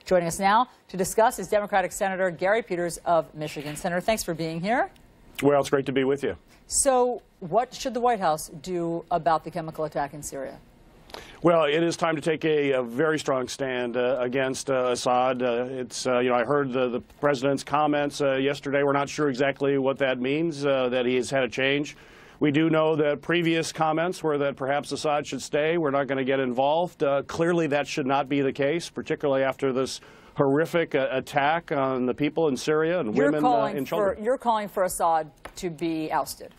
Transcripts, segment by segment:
Joining us now to discuss is Democratic Senator Gary Peters of Michigan. Senator, thanks for being here. Well, it's great to be with you. So what should the White House do about the chemical attack in Syria? Well, it is time to take a very strong stand against Assad. I heard the president's comments yesterday. We're not sure exactly what that means, that he has had a change. We do know that previous comments were that perhaps Assad should stay. We're not going to get involved. Clearly, that should not be the case, particularly after this horrific attack on the people in Syria and women and children. You're calling for Assad to be ousted.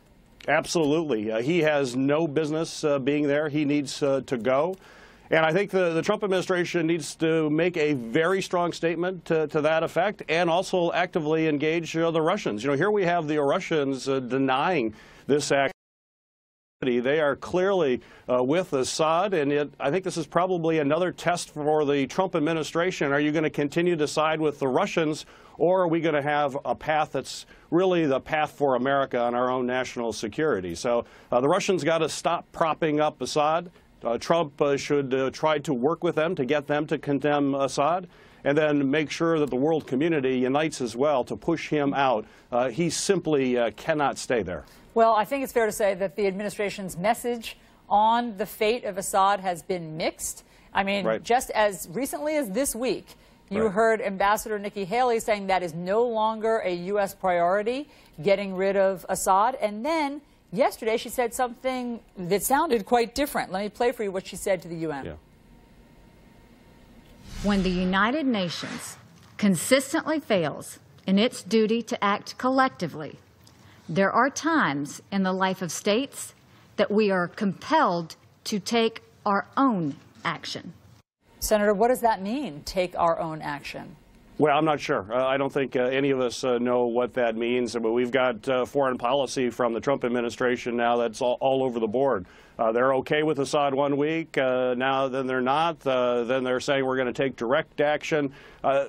Absolutely. He has no business being there. He needs to go. And I think the Trump administration needs to make a very strong statement to that effect and also actively engage the Russians. Here we have the Russians denying this act. They are clearly with Assad, and I think this is probably another test for the Trump administration. Are you going to continue to side with the Russians, or are we going to have a path that's really the path for America and our own national security? So the Russians got to stop propping up Assad. Trump should try to work with them to get them to condemn Assad, and then make sure that the world community unites as well to push him out. He simply cannot stay there. Well, I think it's fair to say that the administration's message on the fate of Assad has been mixed. I mean, just as recently as this week, you heard Ambassador Nikki Haley saying that is no longer a U.S. priority, getting rid of Assad. And then yesterday she said something that sounded quite different. Let me play for you what she said to the UN. Yeah. When the United Nations consistently fails in its duty to act collectively, there are times in the life of states that we are compelled to take our own action. Senator, what does that mean, take our own action? Well, I'm not sure. I don't think any of us know what that means. But we've got foreign policy from the Trump administration now that's all over the board. They're okay with Assad one week, now then they're not. Then they're saying we're going to take direct action.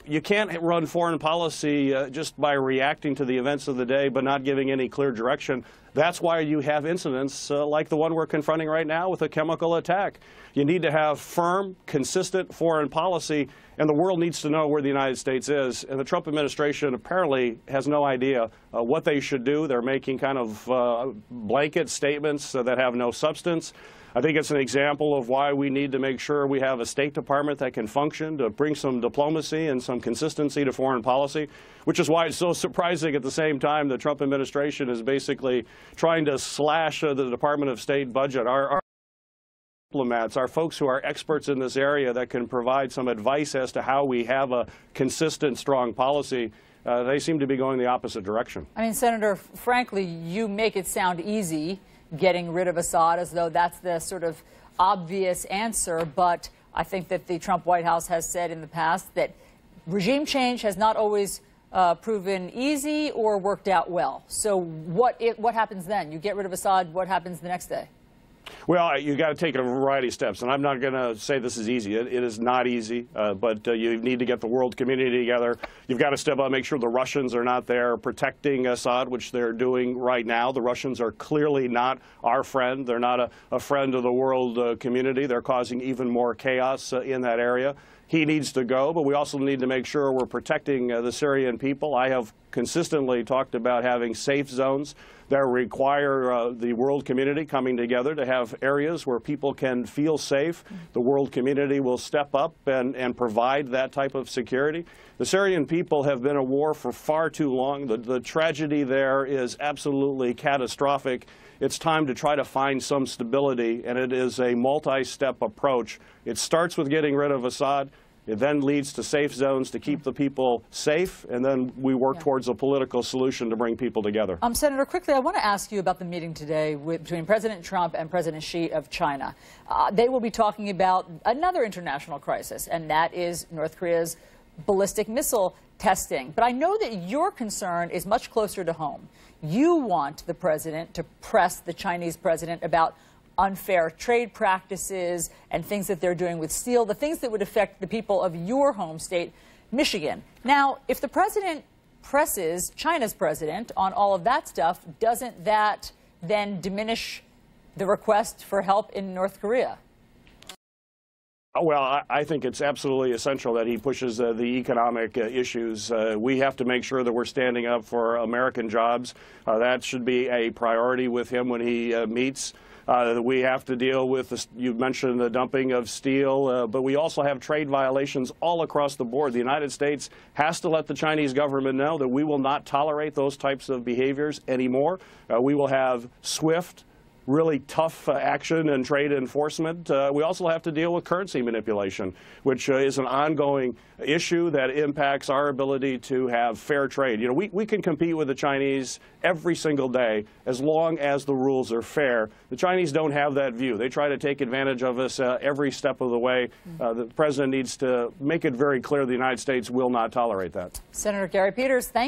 You can't run foreign policy just by reacting to the events of the day but not giving any clear direction. That's why you have incidents like the one we're confronting right now with a chemical attack. You need to have firm, consistent foreign policy, and the world needs to know where the United States is. And the Trump administration apparently has no idea what they should do. They're making kind of blanket statements that have no substance. I think it's an example of why we need to make sure we have a State Department that can function to bring some diplomacy and some consistency to foreign policy, which is why it's so surprising at the same time the Trump administration is basically trying to slash the Department of State budget. Our diplomats, our folks who are experts in this area that can provide some advice as to how we have a consistent, strong policy, they seem to be going the opposite direction. I mean, Senator, frankly, you make it sound easy, getting rid of Assad, as though that's the sort of obvious answer. But I think that the Trump White House has said in the past that regime change has not always proven easy or worked out well. So what happens then? You get rid of Assad, what happens the next day? Well, you got to take a variety of steps, and I'm not going to say this is easy. It is not easy, but you need to get the world community together. You've got to step up, make sure the Russians are not there protecting Assad, which they're doing right now. The Russians are clearly not our friend. They're not a friend of the world community. They're causing even more chaos in that area. He needs to go, but we also need to make sure we're protecting the Syrian people. I have consistently talked about having safe zones that require the world community coming together to have areas where people can feel safe. The world community will step up and provide that type of security. The Syrian people have been at war for far too long. The tragedy there is absolutely catastrophic. It's time to try to find some stability, and it is a multi-step approach. It starts with getting rid of Assad. It then leads to safe zones to keep the people safe, and then we work towards a political solution to bring people together. Senator, quickly, I want to ask you about the meeting today between President Trump and President Xi of China. They will be talking about another international crisis, and that is North Korea's ballistic missile testing. But I know that your concern is much closer to home. You want the president to press the Chinese president about unfair trade practices and things that they're doing with steel, the things that would affect the people of your home state, Michigan. Now, if the president presses China's president on all of that stuff, doesn't that then diminish the request for help in North Korea? Well, I think it's absolutely essential that he pushes the economic issues. We have to make sure that we're standing up for American jobs. That should be a priority with him when he meets. We have to deal with, you mentioned the dumping of steel, but we also have trade violations all across the board. The United States has to let the Chinese government know that we will not tolerate those types of behaviors anymore. We will have swift, really tough action and trade enforcement. We also have to deal with currency manipulation, which is an ongoing issue that impacts our ability to have fair trade. You know, we can compete with the Chinese every single day as long as the rules are fair. The Chinese don't have that view. They try to take advantage of us every step of the way. The president needs to make it very clear the United States will not tolerate that. Senator Gary Peters, thank you.